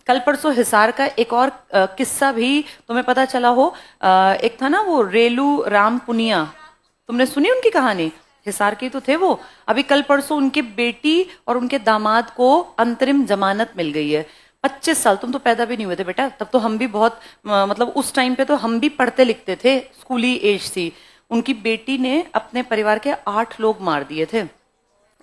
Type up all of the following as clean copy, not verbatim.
कल परसों हिसार का एक और किस्सा भी तुम्हें पता चला हो। एक था ना वो रेलू राम पुनिया, तुमने सुनी उनकी कहानी? हिसार के तो थे वो। अभी कल परसों उनकी बेटी और उनके दामाद को अंतरिम जमानत मिल गई है। 25 साल, तुम तो पैदा भी नहीं हुए थे बेटा, तब तो हम भी बहुत मतलब उस टाइम पे तो हम भी पढ़ते लिखते थे, स्कूली एज थी। उनकी बेटी ने अपने परिवार के 8 लोग मार दिए थे।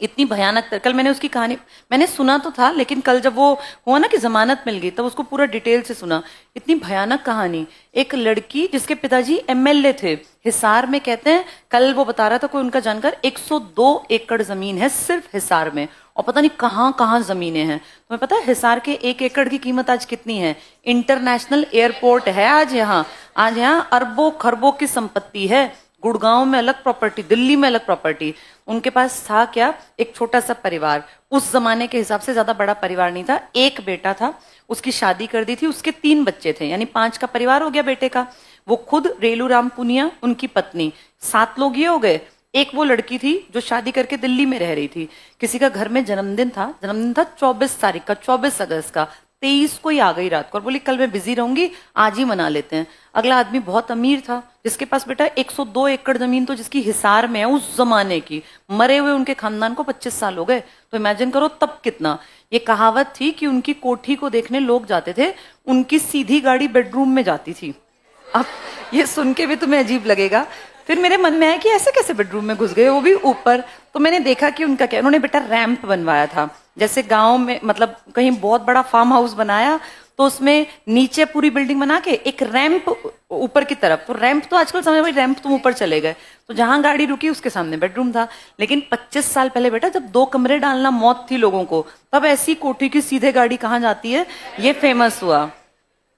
इतनी भयानक कल मैंने उसकी कहानी, मैंने सुना तो था लेकिन कल जब वो हुआ ना कि जमानत मिल गई तब उसको पूरा डिटेल से सुना। इतनी भयानक कहानी। एक लड़की जिसके पिताजी एमएलए थे हिसार में, कहते हैं कल वो बता रहा था कोई उनका जानकर, 102 एकड़ जमीन है सिर्फ हिसार में, और पता नहीं कहाँ कहाँ जमीनें हैं। तुम्हें पता है हिसार के 1 एकड़ की कीमत आज कितनी है? इंटरनेशनल एयरपोर्ट है आज यहाँ अरबों खरबों की संपत्ति है। गुड़गांव में अलग प्रॉपर्टी, दिल्ली में अलग प्रॉपर्टी। उनके पास था क्या? एक छोटा सा परिवार, उस जमाने के हिसाब से ज्यादा बड़ा परिवार नहीं था। एक बेटा था, उसकी शादी कर दी थी, उसके 3 बच्चे थे, यानी 5 का परिवार हो गया बेटे का। वो खुद रेलू राम पुनिया, उनकी पत्नी, 7 लोग ये हो गए। एक वो लड़की थी जो शादी करके दिल्ली में रह रही थी। किसी का घर में जन्मदिन था 24 तारीख का, 24 अगस्त का। 23 को ही आ गई रात को और बोली कल मैं बिजी रहूंगी, आज ही मना लेते हैं। अगला आदमी बहुत अमीर था जिसके पास बेटा 102 एकड़ जमीन तो जिसकी हिसार में है उस जमाने की। मरे हुए उनके खानदान को 25 साल हो गए, तो इमेजिन करो तब कितना। ये कहावत थी कि उनकी कोठी को देखने लोग जाते थे, उनकी सीधी गाड़ी बेडरूम में जाती थी। अब ये सुन के भी तुम्हें अजीब लगेगा। फिर मेरे मन में आया कि ऐसे कैसे बेडरूम में घुस गए, वो भी ऊपर। तो मैंने देखा कि उनका क्या, उन्होंने बेटा रैंप बनवाया था। जैसे गांव में मतलब कहीं बहुत बड़ा फार्म हाउस बनाया तो उसमें नीचे पूरी बिल्डिंग बना के एक रैंप ऊपर की तरफ। तो रैंप तो आजकल समझ भाई, रैंप तुम ऊपर चले गए तो जहां गाड़ी रुकी उसके सामने बेडरूम था। लेकिन 25 साल पहले बेटा जब 2 कमरे डालना मौत थी लोगों को, तब ऐसी कोठी की सीधे गाड़ी कहाँ जाती है, ये फेमस हुआ।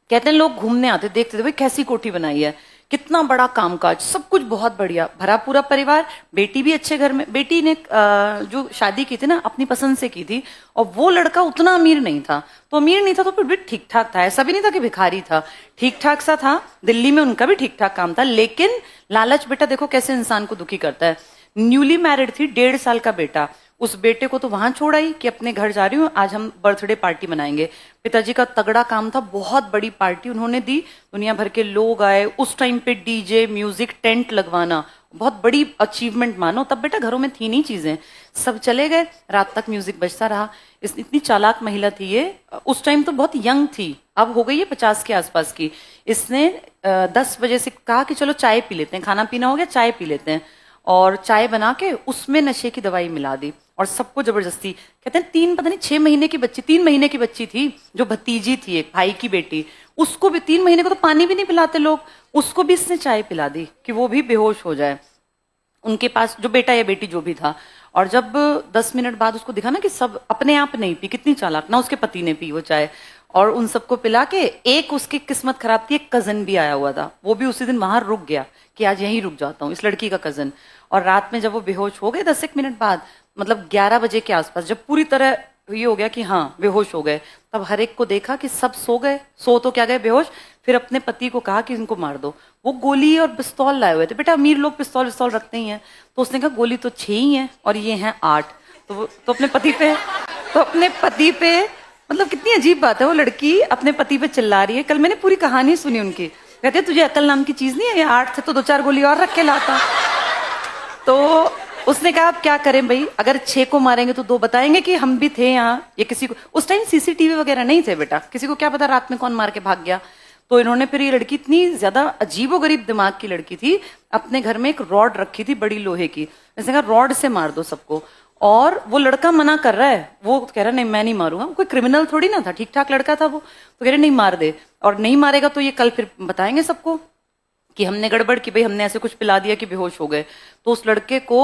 कहते हैं लोग घूमने आते, देखते थे भाई कैसी कोठी बनाई है, कितना बड़ा कामकाज, सब कुछ बहुत बढ़िया, भरा पूरा परिवार। बेटी भी अच्छे घर में। बेटी ने जो शादी की थी ना अपनी पसंद से की थी, और वो लड़का उतना अमीर नहीं था। तो अमीर नहीं था तो फिर भी ठीक ठाक था, ऐसा भी नहीं था कि भिखारी था, ठीक ठाक सा था। दिल्ली में उनका भी ठीक ठाक काम था, लेकिन लालच बेटा देखो कैसे इंसान को दुखी करता है। न्यूली मैरिड थी, 1.5 साल का बेटा। उस बेटे को तो वहां छोड़ आई कि अपने घर जा रही हूँ, आज हम बर्थडे पार्टी मनाएंगे। पिताजी का तगड़ा काम था, बहुत बड़ी पार्टी उन्होंने दी, दुनिया भर के लोग आए। उस टाइम पे डीजे म्यूजिक टेंट लगवाना बहुत बड़ी अचीवमेंट मानो, तब बेटा घरों में थी नहीं चीजें। सब चले गए, रात तक म्यूजिक बजता रहा। इतनी चालाक महिला थी ये, उस टाइम तो बहुत यंग थी, अब हो गई है 50 के आसपास की। इसने 10 बजे से कहा कि चलो चाय पी लेते हैं, खाना पीना हो गया चाय पी लेते हैं, और चाय बना के उसमें नशे की दवाई मिला दी और सबको जबरदस्ती। कहते हैं 6 महीने की बच्ची, 3 महीने की बच्ची थी जो भतीजी थी एक भाई की बेटी, उसको भी 3 महीने को तो पानी भी नहीं पिलाते लोग, उसको भी इसने चाय पिला दी कि वो भी बेहोश हो जाए। उनके पास जो बेटा या बेटी जो भी था, और जब 10 मिनट बाद उसको दिखा ना कि सब अपने आप नहीं पी, कितनी चालाक ना, उसके पति ने पी वो चाय, और उन सबको पिला के एक उसकी किस्मत खराब थी, एक कजन भी आया हुआ था, वो भी उसी दिन वहां रुक गया कि आज यहीं रुक जाता हूँ, इस लड़की का कजन। और रात में जब वो बेहोश हो गए 10 एक मिनट बाद, मतलब 11 बजे के आसपास, जब पूरी तरह ये हो गया कि हाँ बेहोश हो गए, तब हर एक को देखा कि सब सो गए, सो तो क्या गए बेहोश। फिर अपने पति को कहा कि इनको मार दो। वो गोली और पिस्तौल लाए हुए थे, बेटा अमीर लोग पिस्तौल पिस्तौल रखते ही हैं, तो उसने कहा गोली तो 6 ही है और ये हैं 8। तो अपने पति पे मतलब कितनी अजीब बात है, वो लड़की अपने पति पे चिल्ला रही है। कल मैंने पूरी कहानी सुनी उनकी, कहते तुझे अकल नाम की चीज नहीं है, ये 8 थे तो 2-4 गोली और रख के लाता। तो उसने कहा अब क्या करें भाई, अगर 6 को मारेंगे तो 2 बताएंगे कि हम भी थे यहाँ, ये किसी को, उस टाइम सीसीटीवी वगैरह नहीं थे बेटा, किसी को क्या पता रात में कौन मार के भाग गया। तो इन्होंने फिर, ये लड़की इतनी ज्यादा अजीबोगरीब दिमाग की लड़की थी, अपने घर में एक रॉड रखी थी बड़ी लोहे की, इसने कहा रॉड से मार दो सबको। और वो लड़का मना कर रहा है, वो कह रहा नहीं मैं नहीं मारूंगा, कोई क्रिमिनल थोड़ी ना था, ठीक ठाक लड़का था वो, तो कह रहे नहीं मार दे, और नहीं मारेगा तो ये कल फिर बताएंगे सबको कि हमने गड़बड़ की, भाई हमने ऐसे कुछ पिला दिया कि बेहोश हो गए। तो उस लड़के को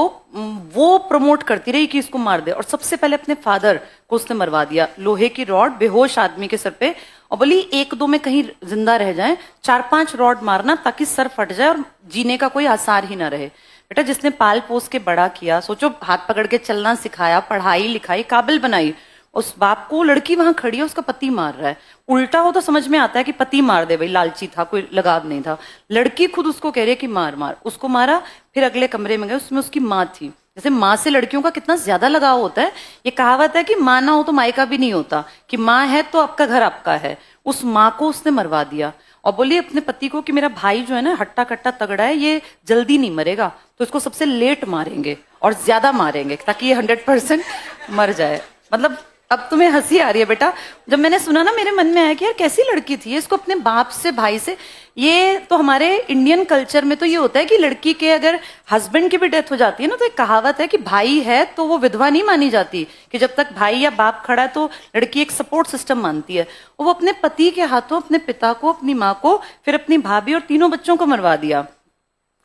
वो प्रमोट करती रही कि इसको मार दे, और सबसे पहले अपने फादर को उसने मरवा दिया, लोहे की रॉड बेहोश आदमी के सर पे, और बोली 1-2 में कहीं जिंदा रह जाए, 4-5 रॉड मारना ताकि सर फट जाए और जीने का कोई आसार ही ना रहे। बेटा जिसने पाल पोस के बड़ा किया, सोचो हाथ पकड़ के चलना सिखाया, पढ़ाई लिखाई काबिल बनाई, उस बाप को लड़की वहां खड़ी है, उसका पति मार रहा है। उल्टा हो तो समझ में आता है कि पति मार दे भाई, लालची था, कोई लगाव नहीं था। लड़की खुद उसको कह रही है कि मार मार, उसको मारा। फिर अगले कमरे में गए, उसमें उसकी माँ थी, जैसे माँ से लड़कियों का कितना ज्यादा लगाव होता है। ये कहावत है कि माँ ना हो तो मायका भी नहीं होता, कि माँ है तो आपका घर आपका है। उस माँ को उसने मरवा दिया और बोली अपने पति को कि मेरा भाई जो है ना हट्टा कट्टा तगड़ा है, ये जल्दी नहीं मरेगा, तो इसको सबसे लेट मारेंगे और ज्यादा मारेंगे ताकि ये 100% मर जाए। मतलब अब तुम्हें हंसी आ रही है बेटा, जब मैंने सुना ना मेरे मन में आया कि यार कैसी लड़की थी, इसको अपने बाप से भाई से, ये तो हमारे इंडियन कल्चर में तो ये होता है कि लड़की के अगर हस्बैंड की भी डेथ हो जाती है ना, तो एक कहावत है कि भाई है तो वो विधवा नहीं मानी जाती, कि जब तक भाई या बाप खड़ा है तो लड़की एक सपोर्ट सिस्टम मानती है। और वो अपने पति के हाथों अपने पिता को, अपनी माँ को, फिर अपनी भाभी और तीनों बच्चों को मरवा दिया।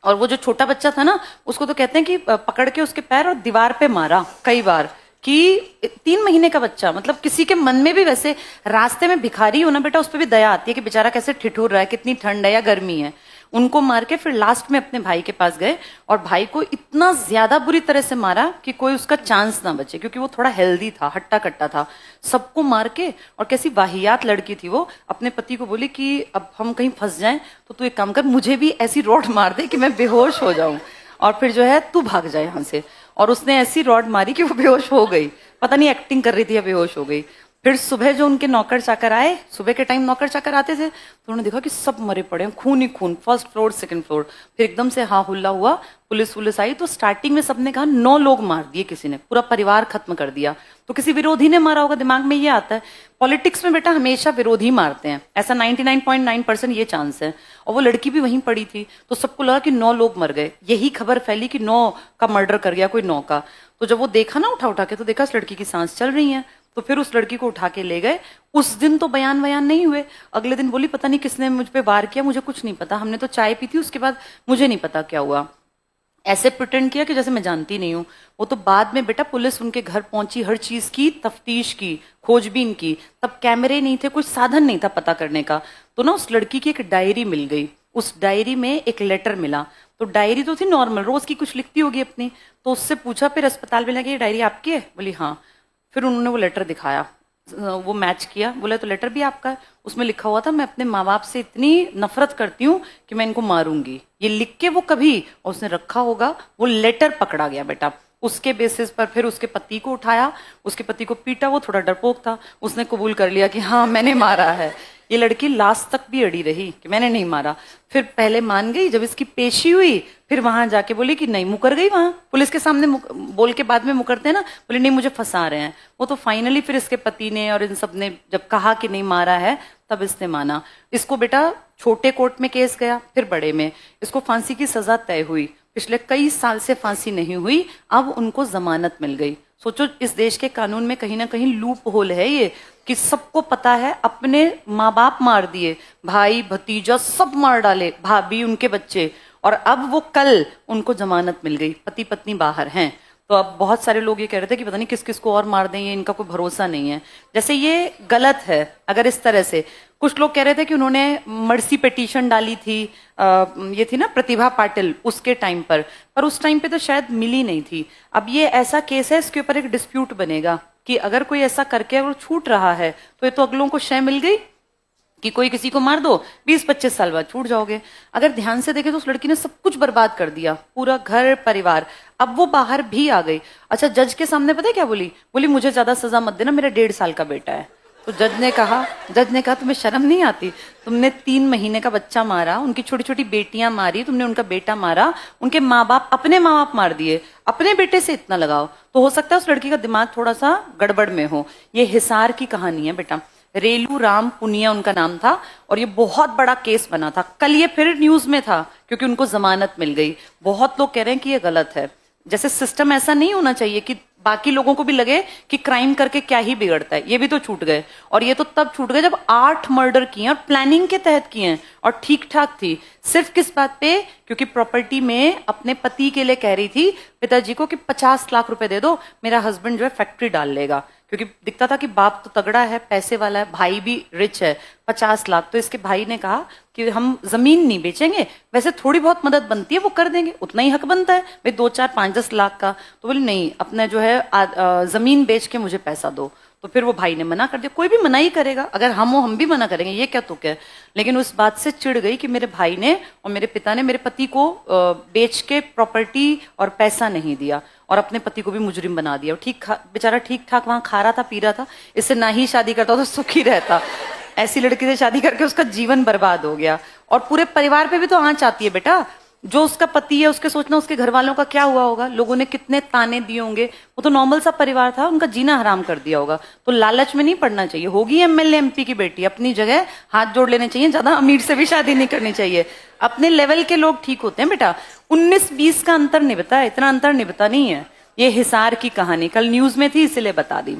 और वो जो छोटा बच्चा था ना, उसको तो कहते हैं कि पकड़ के उसके पैर और दीवार पे मारा कई बार, कि 3 महीने का बच्चा। मतलब किसी के मन में भी, वैसे रास्ते में भिखारी हो ना बेटा, उस पर भी दया आती है कि बेचारा कैसे ठिठुर रहा है, कितनी ठंड है या गर्मी है। उनको मार के फिर लास्ट में अपने भाई के पास गए और भाई को इतना ज्यादा बुरी तरह से मारा कि कोई उसका चांस ना बचे, क्योंकि वो थोड़ा हेल्दी था, हट्टा कट्टा था। सबको मार के, और कैसी वाहियात लड़की थी वो, अपने पति को बोली कि अब हम कहीं फंस जाएं तो तू एक काम कर, मुझे भी ऐसी रॉड मार दे कि मैं बेहोश हो जाऊं, और फिर जो है तू भाग जाए यहाँ से। और उसने ऐसी रॉड मारी कि वो बेहोश हो गई, पता नहीं एक्टिंग कर रही थी या बेहोश हो गई। फिर सुबह जो उनके नौकर चाकर आए, सुबह के टाइम नौकर चाकर आते थे, तो उन्होंने देखा कि सब मरे पड़े हैं, खून ही खून, फर्स्ट फ्लोर सेकंड फ्लोर। फिर एकदम से हा हुल्ला हुआ, पुलिस आई, तो स्टार्टिंग में सबने कहा 9 लोग मार दिए किसी ने, पूरा परिवार खत्म कर दिया। तो किसी विरोधी ने मारा होगा, दिमाग में ये आता है। पॉलिटिक्स में बेटा हमेशा विरोधी मारते हैं, ऐसा 99.9% ये चांस है। और वो लड़की भी वहीं पड़ी थी, तो सबको लगा कि 9 लोग मर गए। यही खबर फैली कि 9 का मर्डर कर गया कोई 9 का। तो जब वो देखा ना उठा के, तो देखा इस लड़की की सांस चल रही है, तो फिर उस लड़की को उठा के ले गए। उस दिन तो बयान नहीं हुए। अगले दिन बोली पता नहीं किसने मुझ पे वार किया, मुझे कुछ नहीं पता, हमने तो चाय पी थी, उसके बाद मुझे नहीं पता क्या हुआ। ऐसे प्रिटेंड किया कि जैसे मैं जानती नहीं हूँ। वो तो बाद में बेटा पुलिस उनके घर पहुंची, हर चीज की तफ्तीश की, खोजबीन की। तब कैमरे नहीं थे, कोई साधन नहीं था पता करने का। तो ना उस लड़की की एक डायरी मिल गई, उस डायरी में एक लेटर मिला। तो डायरी तो थी नॉर्मल, रोज की कुछ लिखती होगी अपनी। तो उससे पूछा फिर अस्पताल में लगे, ये डायरी आपकी है? बोली हाँ। फिर उन्होंने वो लेटर दिखाया, वो मैच किया, बोला तो लेटर भी आपका है। उसमें लिखा हुआ था मैं अपने माँ बाप से इतनी नफरत करती हूँ कि मैं इनको मारूंगी। ये लिख के वो कभी, और उसने रखा होगा, वो लेटर पकड़ा गया बेटा। उसके बेसिस पर फिर उसके पति को उठाया, उसके पति को पीटा। वो थोड़ा डरपोक था, उसने कबूल कर लिया कि हाँ मैंने मारा है। ये लड़की लास्ट तक भी अड़ी रही कि मैंने नहीं मारा। फिर पहले मान गई, जब इसकी पेशी हुई फिर वहां जाके बोली कि नहीं, मुकर गई वहां पुलिस के सामने बोल के बाद में मुकरते हैं ना, बोले नहीं मुझे फंसा रहे हैं। वो तो फाइनली फिर इसके पति ने और इन सब ने जब कहा कि नहीं मारा है, तब इसने माना। इसको बेटा छोटे कोर्ट में केस गया, फिर बड़े में। इसको फांसी की सजा तय हुई, पिछले कई साल से फांसी नहीं हुई, अब उनको जमानत मिल गई। सोचो इस देश के कानून में कहीं ना कहीं लूप होल है ये, कि सबको पता है, अपने माँ बाप मार दिए, भाई भतीजा सब मार डाले, भाभी उनके बच्चे, और अब वो कल उनको जमानत मिल गई, पति पत्नी बाहर हैं। तो अब बहुत सारे लोग ये कह रहे थे कि पता नहीं किस किस को और मार दें, ये इनका कोई भरोसा नहीं है। जैसे ये गलत है अगर इस तरह से। कुछ लोग कह रहे थे कि उन्होंने मर्सी पिटीशन डाली थी, ये थी ना प्रतिभा पाटिल, उसके टाइम पर उस टाइम पे तो शायद मिली नहीं थी। अब ये ऐसा केस है, इसके ऊपर एक डिस्प्यूट बनेगा कि अगर कोई ऐसा करके अगर छूट रहा है तो ये तो अगलों को शय मिल गई कि कोई किसी को मार दो, 20-25 साल बाद छूट जाओगे। अगर ध्यान से देखें तो उस लड़की ने सब कुछ बर्बाद कर दिया, पूरा घर परिवार। अब वो बाहर भी आ गई। अच्छा, जज के सामने पता है क्या बोली? बोली मुझे ज्यादा सजा मत देना, मेरा 1.5 साल का बेटा है। तो जज ने कहा तुम्हें शर्म नहीं आती? तुमने 3 महीने का बच्चा मारा, उनकी छोटी छोटी बेटियां मारी, तुमने उनका बेटा मारा, उनके माँ बाप, अपने माँ बाप मार दिए, अपने बेटे से इतना लगाओ। तो हो सकता है उस लड़की का दिमाग थोड़ा सा गड़बड़ में हो। ये हिसार की कहानी है बेटा, रेलू राम पुनिया उनका नाम था, और ये बहुत बड़ा केस बना था। कल ये फिर न्यूज में था क्योंकि उनको जमानत मिल गई। बहुत लोग कह रहे हैं कि ये गलत है। जैसे सिस्टम ऐसा नहीं होना चाहिए कि बाकी लोगों को भी लगे कि क्राइम करके क्या ही बिगड़ता है। ये भी तो छूट गए, और ये तो तब छूट गए जब 8 मर्डर किए और प्लानिंग के तहत किए हैं, और ठीक ठाक थी। सिर्फ किस बात पे? क्योंकि प्रॉपर्टी में अपने पति के लिए कह रही थी पिताजी को कि 50 लाख रुपए दे दो, मेरा हस्बैंड जो है फैक्ट्री डाल लेगा। क्योंकि दिखता था कि बाप तो तगड़ा है, पैसे वाला है, भाई भी रिच है, 50 लाख। तो इसके भाई ने कहा कि हम जमीन नहीं बेचेंगे, वैसे थोड़ी बहुत मदद बनती है वो कर देंगे, उतना ही हक बनता है भाई, 2, 4, 5, 10 लाख का। तो बोले नहीं, अपना जो है जमीन बेच के मुझे पैसा दो। तो फिर वो भाई ने मना कर दिया। कोई भी मना ही करेगा, अगर हम हो हम भी मना करेंगे, ये क्या तुक है। लेकिन उस बात से चिढ़ गई कि मेरे भाई ने और मेरे पिता ने मेरे पति को बेच के प्रॉपर्टी और पैसा नहीं दिया और अपने पति को भी मुजरिम बना दिया। बेचारा ठीक ठाक वहां खा रहा था, पी रहा था, इससे ना ही शादी करता तो सुखी रहता। ऐसी लड़की से शादी करके उसका जीवन बर्बाद हो गया। और पूरे परिवार पे भी तो आंच आती है बेटा। जो उसका पति है उसके सोचना उसके घर वालों का क्या हुआ होगा, लोगों ने कितने ताने दिए होंगे। वो तो नॉर्मल सा परिवार था, उनका जीना हराम कर दिया होगा। तो लालच में नहीं पड़ना चाहिए। होगी एमएलए एमपी की बेटी, अपनी जगह हाथ जोड़ लेने चाहिए, ज्यादा अमीर से भी शादी नहीं करनी चाहिए। अपने लेवल के लोग ठीक होते हैं बेटा। 19-20 का अंतर निभता है, इतना अंतर निभता नहीं है। ये हिसार की कहानी कल न्यूज में थी, इसलिए बता दी।